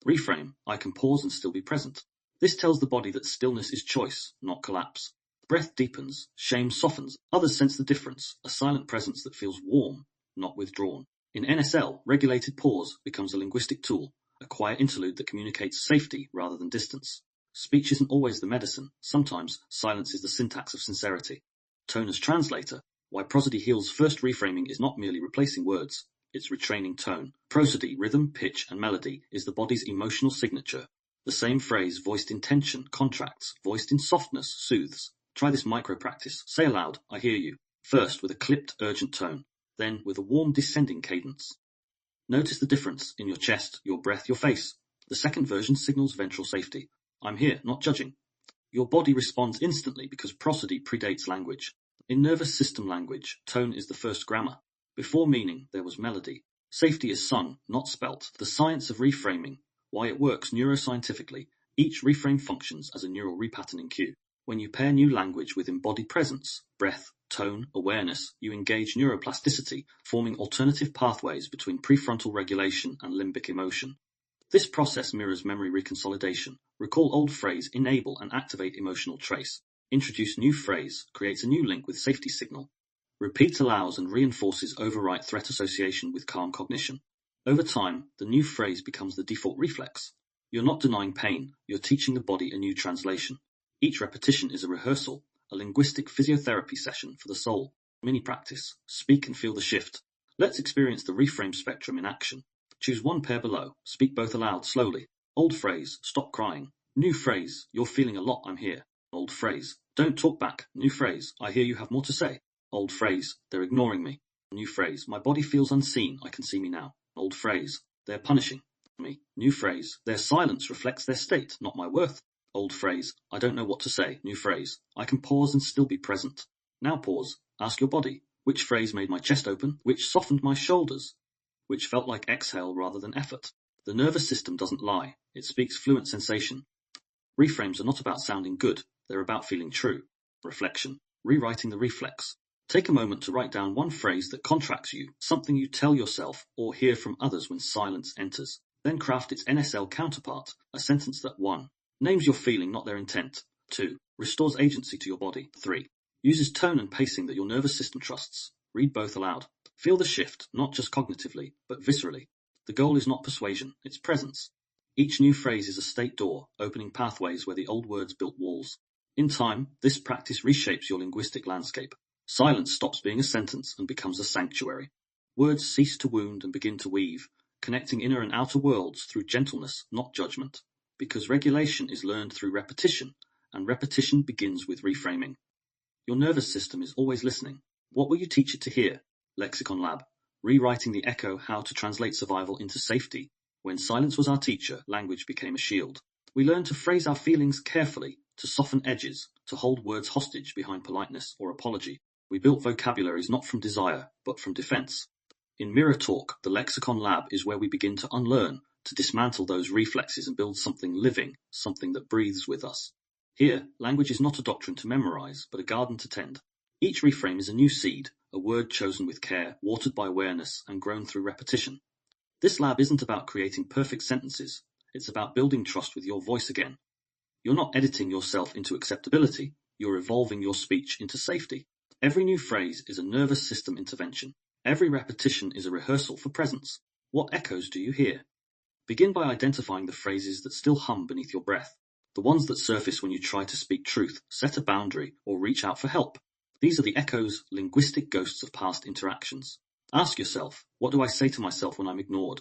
Reframe, I can pause and still be present. This tells the body that stillness is choice, not collapse. Breath deepens, shame softens, others sense the difference, a silent presence that feels warm, not withdrawn. In NSL, regulated pause becomes a linguistic tool, a quiet interlude that communicates safety rather than distance. Speech isn't always the medicine, sometimes silence is the syntax of sincerity. Tone as translator, why prosody heals first reframing is not merely replacing words, it's retraining tone. Prosody, rhythm, pitch, and melody is the body's emotional signature. The same phrase voiced in tension contracts, voiced in softness soothes. Try this micro-practice. Say aloud, I hear you. First with a clipped, urgent tone, then with a warm descending cadence. Notice the difference in your chest, your breath, your face. The second version signals ventral safety. I'm here, not judging. Your body responds instantly because prosody predates language. In nervous system language, tone is the first grammar. Before meaning, there was melody. Safety is sung, not spelt. The science of reframing, why it works neuroscientifically. Each reframe functions as a neural repatterning cue. When you pair new language with embodied presence, breath, tone, awareness, you engage neuroplasticity, forming alternative pathways between prefrontal regulation and limbic emotion. This process mirrors memory reconsolidation. Recall old phrase, enable and activate emotional trace. Introduce new phrase, creates a new link with safety signal. Repeat allows and reinforces overwrite threat association with calm cognition. Over time, the new phrase becomes the default reflex. You're not denying pain, you're teaching the body a new translation. Each repetition is a rehearsal, a linguistic physiotherapy session for the soul. Mini practice. Speak and feel the shift. Let's experience the reframe spectrum in action. Choose one pair below. Speak both aloud, slowly. Old phrase, stop crying. New phrase, you're feeling a lot, I'm here. Old phrase, don't talk back. New phrase, I hear you have more to say. Old phrase, they're ignoring me. New phrase, my body feels unseen, I can see me now. Old phrase, they're punishing me. New phrase, their silence reflects their state, not my worth. Old phrase, I don't know what to say. New phrase, I can pause and still be present. Now pause, ask your body, which phrase made my chest open, which softened my shoulders, which felt like exhale rather than effort. The nervous system doesn't lie, it speaks fluent sensation. Reframes are not about sounding good, they're about feeling true. Reflection, rewriting the reflex. Take a moment to write down one phrase that contracts you, something you tell yourself or hear from others when silence enters. Then craft its NSL counterpart, a sentence that 1. Names your feeling, not their intent. 2. Restores agency to your body. 3. Uses tone and pacing that your nervous system trusts. Read both aloud. Feel the shift, not just cognitively, but viscerally. The goal is not persuasion, it's presence. Each new phrase is a state door, opening pathways where the old words built walls. In time, this practice reshapes your linguistic landscape. Silence stops being a sentence and becomes a sanctuary. Words cease to wound and begin to weave, connecting inner and outer worlds through gentleness, not judgment. Because regulation is learned through repetition, and repetition begins with reframing. Your nervous system is always listening. What will you teach it to hear? Lexicon Lab. Rewriting the echo, how to translate survival into safety. When silence was our teacher, language became a shield. We learned to phrase our feelings carefully, to soften edges, to hold words hostage behind politeness or apology. We built vocabularies not from desire, but from defense. In Mirror Talk, the lexicon lab is where we begin to unlearn, to dismantle those reflexes and build something living, something that breathes with us. Here, language is not a doctrine to memorize, but a garden to tend. Each reframe is a new seed, a word chosen with care, watered by awareness, and grown through repetition. This lab isn't about creating perfect sentences, it's about building trust with your voice again. You're not editing yourself into acceptability, you're evolving your speech into safety. Every new phrase is a nervous system intervention. Every repetition is a rehearsal for presence. What echoes do you hear? Begin by identifying the phrases that still hum beneath your breath, the ones that surface when you try to speak truth, set a boundary, or reach out for help. These are the echoes, linguistic ghosts of past interactions. Ask yourself, what do I say to myself when I'm ignored?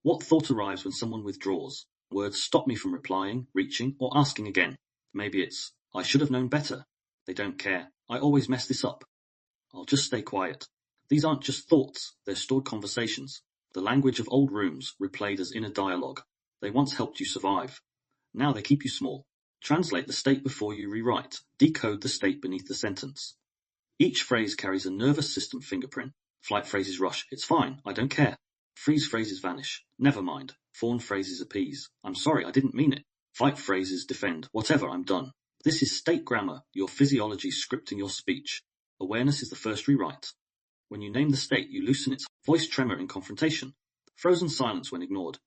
What thought arrives when someone withdraws? Words stop me from replying, reaching, or asking again. Maybe it's, I should have known better. They don't care. I always mess this up. I'll just stay quiet. These aren't just thoughts, they're stored conversations. The language of old rooms replayed as inner dialogue. They once helped you survive. Now they keep you small. Translate the state before you rewrite. Decode the state beneath the sentence. Each phrase carries a nervous system fingerprint. Flight phrases rush. It's fine. I don't care. Freeze phrases vanish. Never mind. Fawn phrases appease. I'm sorry, I didn't mean it. Fight phrases defend. Whatever, I'm done. This is state grammar, your physiology scripting your speech. Awareness is the first rewrite. When you name the state, you loosen its voice tremor in confrontation. Frozen silence when ignored.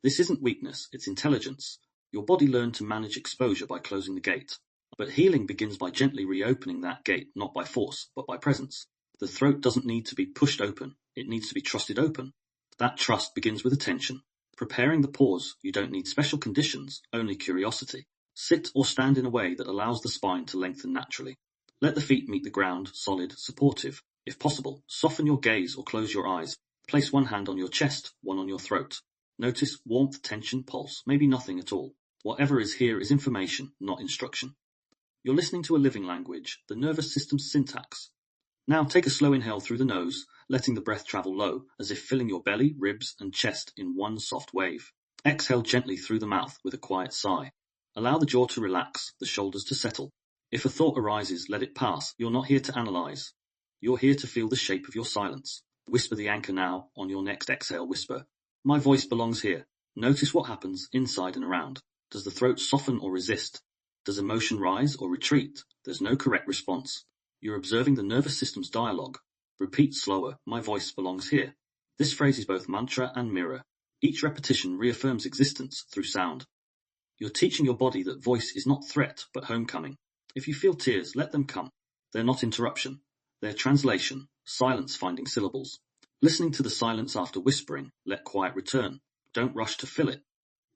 This isn't weakness, it's intelligence. Your body learned to manage exposure by closing the gate. But healing begins by gently reopening that gate, not by force, but by presence. The throat doesn't need to be pushed open, it needs to be trusted open. That trust begins with attention. Preparing the pause, you don't need special conditions, only curiosity. Sit or stand in a way that allows the spine to lengthen naturally. Let the feet meet the ground, solid, supportive. If possible, soften your gaze or close your eyes. Place one hand on your chest, one on your throat. Notice warmth, tension, pulse, maybe nothing at all. Whatever is here is information, not instruction. You're listening to a living language, the nervous system's syntax. Now take a slow inhale through the nose, letting the breath travel low, as if filling your belly, ribs, and chest in one soft wave. Exhale gently through the mouth with a quiet sigh. Allow the jaw to relax, the shoulders to settle. If a thought arises, let it pass. You're not here to analyze. You're here to feel the shape of your silence. Whisper the anchor now. On your next exhale, whisper, my voice belongs here. Notice what happens inside and around. Does the throat soften or resist? Does emotion rise or retreat? There's no correct response. You're observing the nervous system's dialogue. Repeat slower. My voice belongs here. This phrase is both mantra and mirror. Each repetition reaffirms existence through sound. You're teaching your body that voice is not threat, but homecoming. If you feel tears, let them come. They're not interruption. They're translation, silence finding syllables. Listening to the silence after whispering, let quiet return. Don't rush to fill it.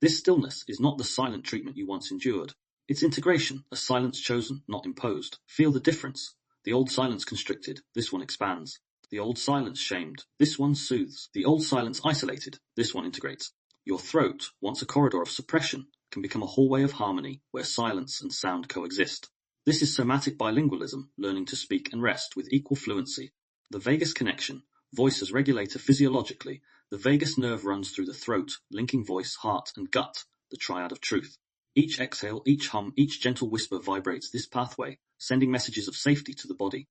This stillness is not the silent treatment you once endured. It's integration, a silence chosen, not imposed. Feel the difference. The old silence constricted, this one expands. The old silence shamed, this one soothes. The old silence isolated, this one integrates. Your throat, once a corridor of suppression, can become a hallway of harmony where silence and sound coexist. This is somatic bilingualism, learning to speak and rest with equal fluency. The vagus connection, voice as regulator physiologically, the vagus nerve runs through the throat, linking voice, heart, and gut, the triad of truth. Each exhale, each hum, each gentle whisper vibrates this pathway, sending messages of safety to the body.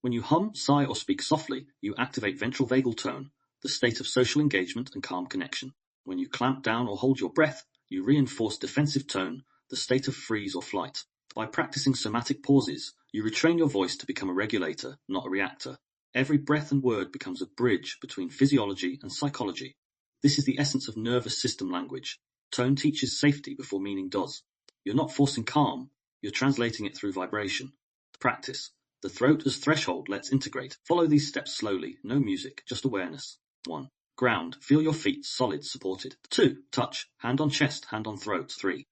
When you hum, sigh, or speak softly, you activate ventral vagal tone, the state of social engagement and calm connection. When you clamp down or hold your breath, you reinforce defensive tone, the state of freeze or flight. By practicing somatic pauses, you retrain your voice to become a regulator, not a reactor. Every breath and word becomes a bridge between physiology and psychology. This is the essence of nervous system language. Tone teaches safety before meaning does. You're not forcing calm, you're translating it through vibration. Practice. The throat as threshold, let's integrate. Follow these steps slowly, no music, just awareness. 1. Ground. Feel your feet solid, supported. 2. Touch. Hand on chest, hand on throat. 3.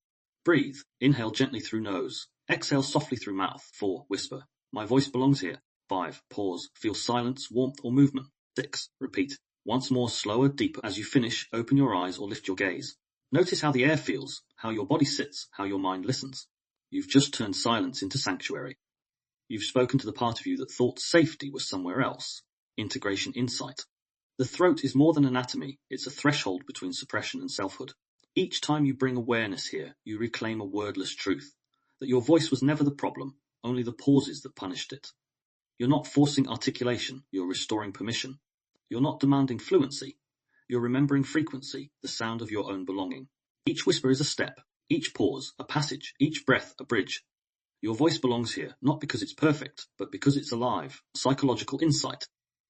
Breathe. Inhale gently through nose. Exhale softly through mouth. 4. Whisper. My voice belongs here. 5. Pause. Feel silence, warmth, or movement. 6. Repeat. Once more, slower, deeper. As you finish, open your eyes or lift your gaze. Notice how the air feels, how your body sits, how your mind listens. You've just turned silence into sanctuary. You've spoken to the part of you that thought safety was somewhere else. Integration insight. The throat is more than anatomy, it's a threshold between suppression and selfhood. Each time you bring awareness here, you reclaim a wordless truth, that your voice was never the problem, only the pauses that punished it. You're not forcing articulation, you're restoring permission. You're not demanding fluency, you're remembering frequency, the sound of your own belonging. Each whisper is a step, each pause a passage, each breath a bridge. Your voice belongs here, not because it's perfect, but because it's alive. Psychological insight.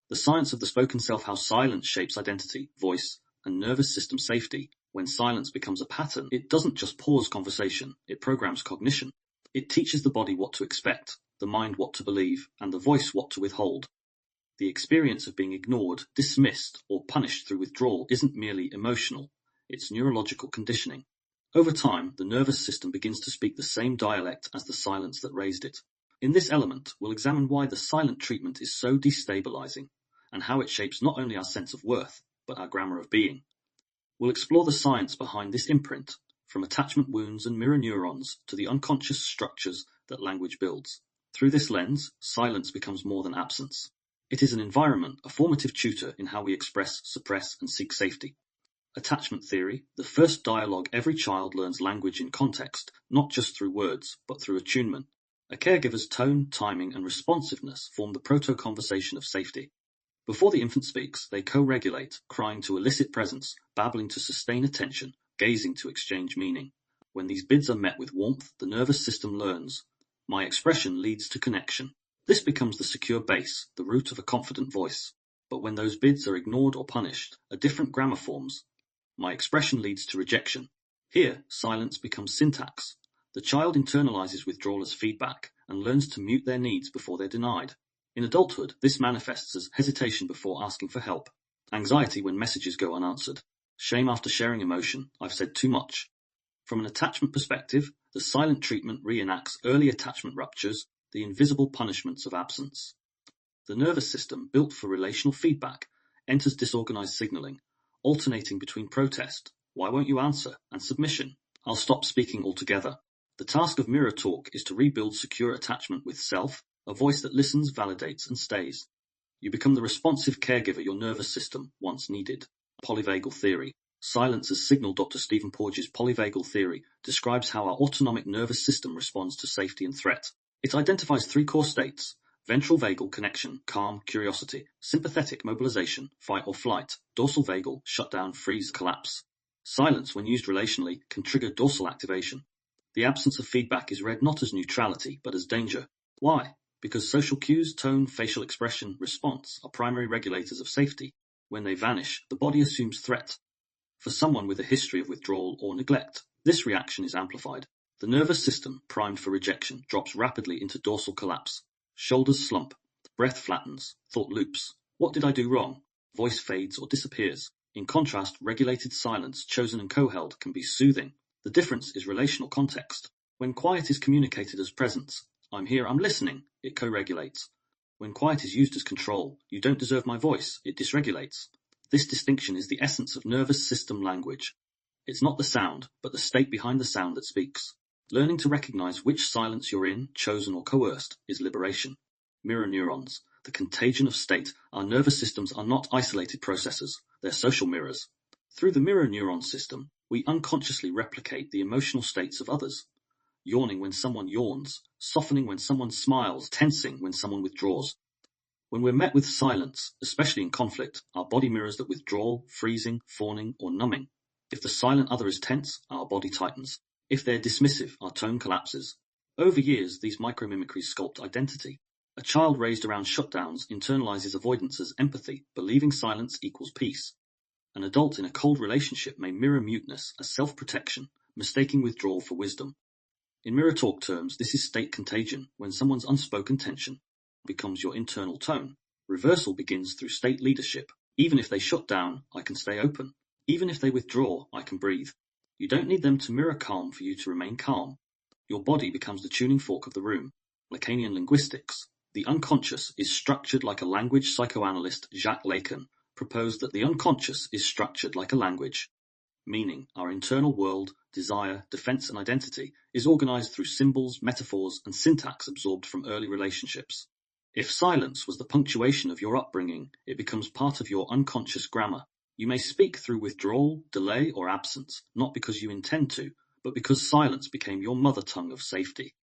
The science of the spoken self, how silence shapes identity, voice, and nervous system safety. When silence becomes a pattern, it doesn't just pause conversation, it programs cognition. It teaches the body what to expect, the mind what to believe, and the voice what to withhold. The experience of being ignored, dismissed, or punished through withdrawal isn't merely emotional, it's neurological conditioning. Over time, the nervous system begins to speak the same dialect as the silence that raised it. In this element, we'll examine why the silent treatment is so destabilizing, and how it shapes not only our sense of worth, but our grammar of being. We'll explore the science behind this imprint, from attachment wounds and mirror neurons to the unconscious structures that language builds. Through this lens, silence becomes more than absence. It is an environment, a formative tutor in how we express, suppress, and seek safety. Attachment theory, the first dialogue. Every child learns language in context, not just through words, but through attunement. A caregiver's tone, timing, and responsiveness form the proto-conversation of safety. Before the infant speaks, they co-regulate, crying to elicit presence, babbling to sustain attention, gazing to exchange meaning. When these bids are met with warmth, the nervous system learns. My expression leads to connection. This becomes the secure base, the root of a confident voice. But when those bids are ignored or punished, a different grammar forms. My expression leads to rejection. Here, silence becomes syntax. The child internalizes withdrawal as feedback and learns to mute their needs before they're denied. In adulthood, this manifests as hesitation before asking for help, anxiety when messages go unanswered, shame after sharing emotion, I've said too much. From an attachment perspective, the silent treatment reenacts early attachment ruptures, the invisible punishments of absence. The nervous system, built for relational feedback, enters disorganized signaling, alternating between protest, why won't you answer, and submission, I'll stop speaking altogether. The task of mirror talk is to rebuild secure attachment with self, a voice that listens, validates, and stays. You become the responsive caregiver your nervous system once needed. Polyvagal theory. Silence as signal. Dr. Stephen Porges' polyvagal theory describes how our autonomic nervous system responds to safety and threat. It identifies three core states: ventral vagal, connection, calm, curiosity; sympathetic, mobilization, fight or flight; dorsal vagal, shutdown, freeze, collapse. Silence, when used relationally, can trigger dorsal activation. The absence of feedback is read not as neutrality, but as danger. Why? Because social cues, tone, facial expression, response are primary regulators of safety. When they vanish, the body assumes threat. For someone with a history of withdrawal or neglect, this reaction is amplified. The nervous system, primed for rejection, drops rapidly into dorsal collapse. Shoulders slump, breath flattens, thought loops. What did I do wrong? Voice fades or disappears. In contrast, regulated silence, chosen and co-held, can be soothing. The difference is relational context. When quiet is communicated as presence, I'm here, I'm listening, it co-regulates. When quiet is used as control, you don't deserve my voice, it dysregulates. This distinction is the essence of nervous system language. It's not the sound, but the state behind the sound that speaks. Learning to recognize which silence you're in, chosen or coerced, is liberation. Mirror neurons, the contagion of state. Our nervous systems are not isolated processors, they're social mirrors. Through the mirror neuron system, we unconsciously replicate the emotional states of others. Yawning when someone yawns, softening when someone smiles, tensing when someone withdraws. When we're met with silence, especially in conflict, our body mirrors that withdrawal, freezing, fawning, or numbing. If the silent other is tense, our body tightens. If they're dismissive, our tone collapses. Over years, these micromimicries sculpt identity. A child raised around shutdowns internalizes avoidance as empathy, believing silence equals peace. An adult in a cold relationship may mirror muteness as self-protection, mistaking withdrawal for wisdom. In mirror talk terms, this is state contagion, when someone's unspoken tension becomes your internal tone. Reversal begins through state leadership. Even if they shut down, I can stay open. Even if they withdraw, I can breathe. You don't need them to mirror calm for you to remain calm. Your body becomes the tuning fork of the room. Lacanian linguistics. The unconscious is structured like a language. Psychoanalyst Jacques Lacan proposed that the unconscious is structured like a language. Meaning, our internal world, desire, defense and identity is organized through symbols, metaphors and syntax absorbed from early relationships. If silence was the punctuation of your upbringing, it becomes part of your unconscious grammar. You may speak through withdrawal, delay or absence, not because you intend to, but because silence became your mother tongue of safety.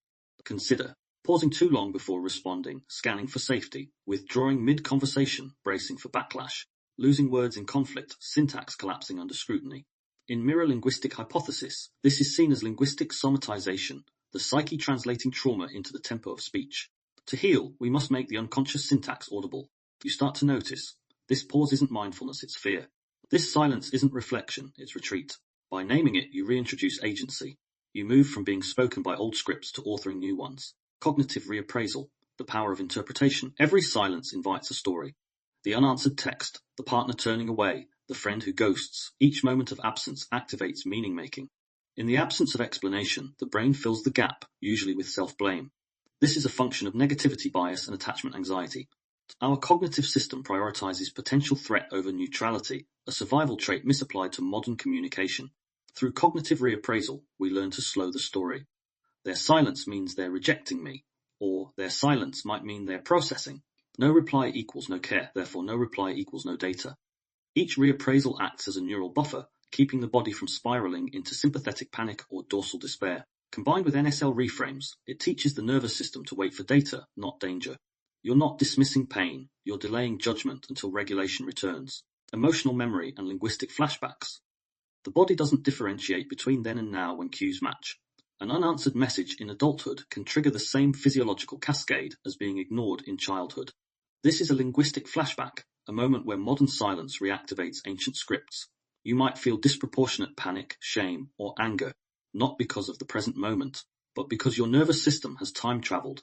Consider, pausing too long before responding, scanning for safety, withdrawing mid-conversation, bracing for backlash, losing words in conflict, syntax collapsing under scrutiny. In mirror linguistic hypothesis, this is seen as linguistic somatization, the psyche translating trauma into the tempo of speech. To heal, we must make the unconscious syntax audible. You start to notice, this pause isn't mindfulness, it's fear. This silence isn't reflection, it's retreat. By naming it, you reintroduce agency. You move from being spoken by old scripts to authoring new ones. Cognitive reappraisal, the power of interpretation. Every silence invites a story. The unanswered text, the partner turning away, the friend who ghosts. Each moment of absence activates meaning-making. In the absence of explanation, the brain fills the gap, usually with self-blame. This is a function of negativity bias and attachment anxiety. Our cognitive system prioritizes potential threat over neutrality, a survival trait misapplied to modern communication. Through cognitive reappraisal, we learn to slow the story. Their silence means they're rejecting me, or their silence might mean they're processing. No reply equals no care, therefore no reply equals no data. Each reappraisal acts as a neural buffer, keeping the body from spiraling into sympathetic panic or dorsal despair. Combined with NSL reframes, it teaches the nervous system to wait for data, not danger. You're not dismissing pain, you're delaying judgment until regulation returns. Emotional memory and linguistic flashbacks. The body doesn't differentiate between then and now when cues match. An unanswered message in adulthood can trigger the same physiological cascade as being ignored in childhood. This is a linguistic flashback, a moment where modern silence reactivates ancient scripts. You might feel disproportionate panic, shame, or anger, not because of the present moment, but because your nervous system has time traveled.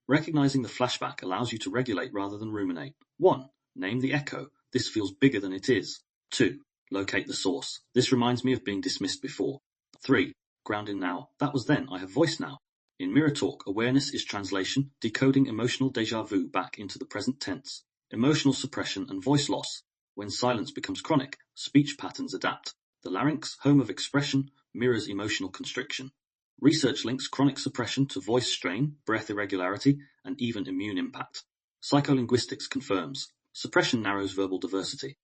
Recognizing the flashback allows you to regulate rather than ruminate. 1. Name the echo. This feels bigger than it is. 2. Locate the source. This reminds me of being dismissed before. 3. Ground in now. That was then. I have voice now. In Mirror Talk, awareness is translation, decoding emotional déjà vu back into the present tense. Emotional suppression and voice loss. When silence becomes chronic, speech patterns adapt. The larynx, home of expression, mirrors emotional constriction. Research links chronic suppression to voice strain, breath irregularity, and even immune impact. Psycholinguistics confirms, suppression narrows verbal diversity.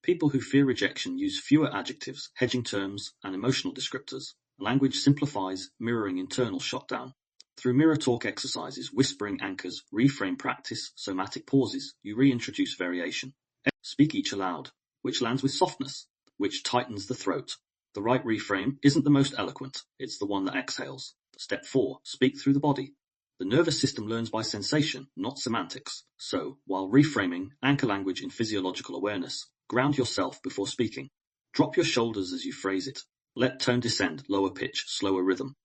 People who fear rejection use fewer adjectives, hedging terms, and emotional descriptors. Language simplifies, mirroring internal shutdown. Through mirror talk exercises, whispering anchors, reframe practice, somatic pauses, you reintroduce variation. Speak each aloud, which lands with softness, which tightens the throat. The right reframe isn't the most eloquent, it's the one that exhales. Step 4. Speak through the body. The nervous system learns by sensation, not semantics. So, while reframing, anchor language in physiological awareness. Ground yourself before speaking. Drop your shoulders as you phrase it. Let tone descend, lower pitch, slower rhythm.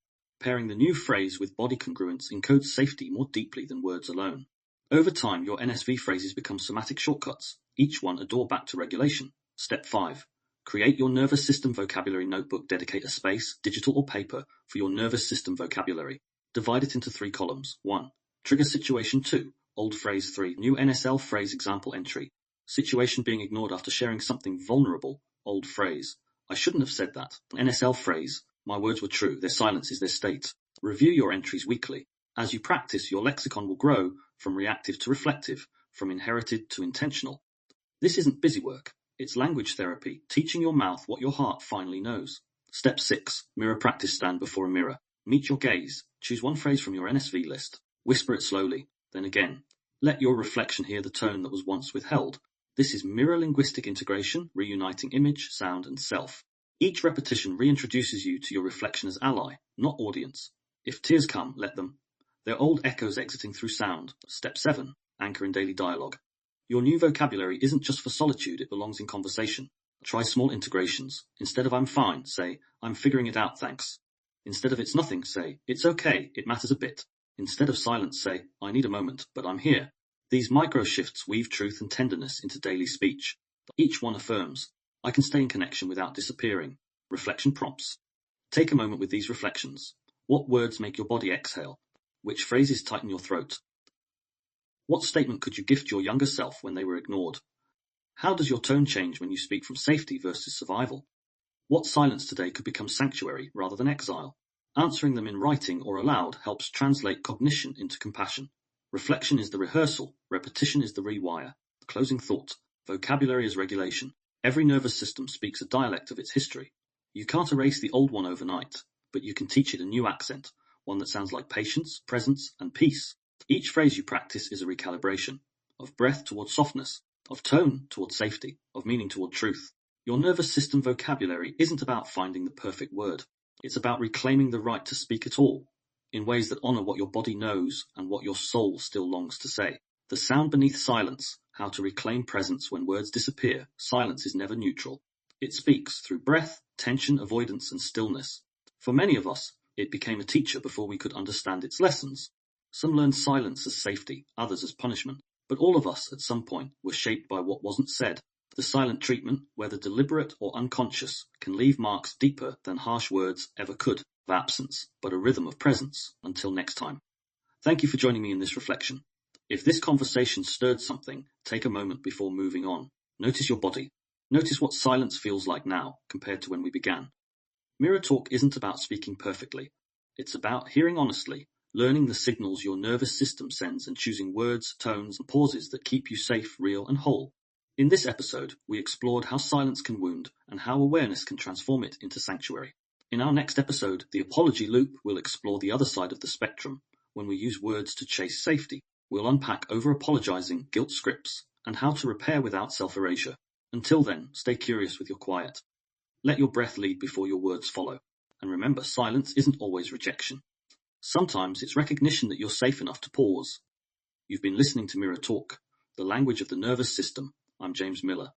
Pairing the new phrase with body congruence encodes safety more deeply than words alone. Over time, your NSV phrases become somatic shortcuts, each one a door back to regulation. Step 5. Create your nervous system vocabulary notebook. Dedicate a space, digital or paper, for your nervous system vocabulary. Divide it into 3 columns. 1. Trigger situation. 2. Old phrase. 3. New NSL phrase example entry. Situation being ignored after sharing something vulnerable. Old phrase. I shouldn't have said that. NSL phrase. My words were true. Their silence is their state. Review your entries weekly. As you practice, your lexicon will grow from reactive to reflective, from inherited to intentional. This isn't busy work. It's language therapy, teaching your mouth what your heart finally knows. Step 6. Mirror practice. Stand before a mirror. Meet your gaze. Choose one phrase from your NSV list. Whisper it slowly, then again. Let your reflection hear the tone that was once withheld. This is mirror linguistic integration, reuniting image, sound, and self. Each repetition reintroduces you to your reflection as ally, not audience. If tears come, let them. They're old echoes exiting through sound. Step 7. Anchor in daily dialogue. Your new vocabulary isn't just for solitude, it belongs in conversation. Try small integrations. Instead of I'm fine, say, I'm figuring it out, thanks. Instead of it's nothing, say, it's okay, it matters a bit. Instead of silence, say, I need a moment, but I'm here. These micro shifts weave truth and tenderness into daily speech. Each one affirms, I can stay in connection without disappearing. Reflection prompts. Take a moment with these reflections. What words make your body exhale? Which phrases tighten your throat? What statement could you gift your younger self when they were ignored? How does your tone change when you speak from safety versus survival? What silence today could become sanctuary rather than exile? Answering them in writing or aloud helps translate cognition into compassion. Reflection is the rehearsal, repetition is the rewire. Closing thought. Vocabulary is regulation. Every nervous system speaks a dialect of its history. You can't erase the old one overnight, but you can teach it a new accent, one that sounds like patience, presence, and peace. Each phrase you practice is a recalibration, of breath towards softness, of tone towards safety, of meaning toward truth. Your nervous system vocabulary isn't about finding the perfect word. It's about reclaiming the right to speak at all, in ways that honor what your body knows and what your soul still longs to say. The sound beneath silence, how to reclaim presence when words disappear. Silence is never neutral. It speaks through breath, tension, avoidance, and stillness. For many of us, it became a teacher before we could understand its lessons. Some learned silence as safety, others as punishment, but all of us at some point were shaped by what wasn't said. The silent treatment, whether deliberate or unconscious, can leave marks deeper than harsh words ever could, of absence, but a rhythm of presence. Until next time. Thank you for joining me in this reflection. If this conversation stirred something, take a moment before moving on. Notice your body. Notice what silence feels like now compared to when we began. Mirror talk isn't about speaking perfectly. It's about hearing honestly, learning the signals your nervous system sends and choosing words, tones, and pauses that keep you safe, real, and whole. In this episode, we explored how silence can wound and how awareness can transform it into sanctuary. In our next episode, The Apology Loop, will explore the other side of the spectrum. When we use words to chase safety, we'll unpack over-apologizing, guilt scripts, and how to repair without self-erasure. Until then, stay curious with your quiet. Let your breath lead before your words follow. And remember, silence isn't always rejection. Sometimes it's recognition that you're safe enough to pause. You've been listening to Mirror Talk, the language of the nervous system. I'm James Miller.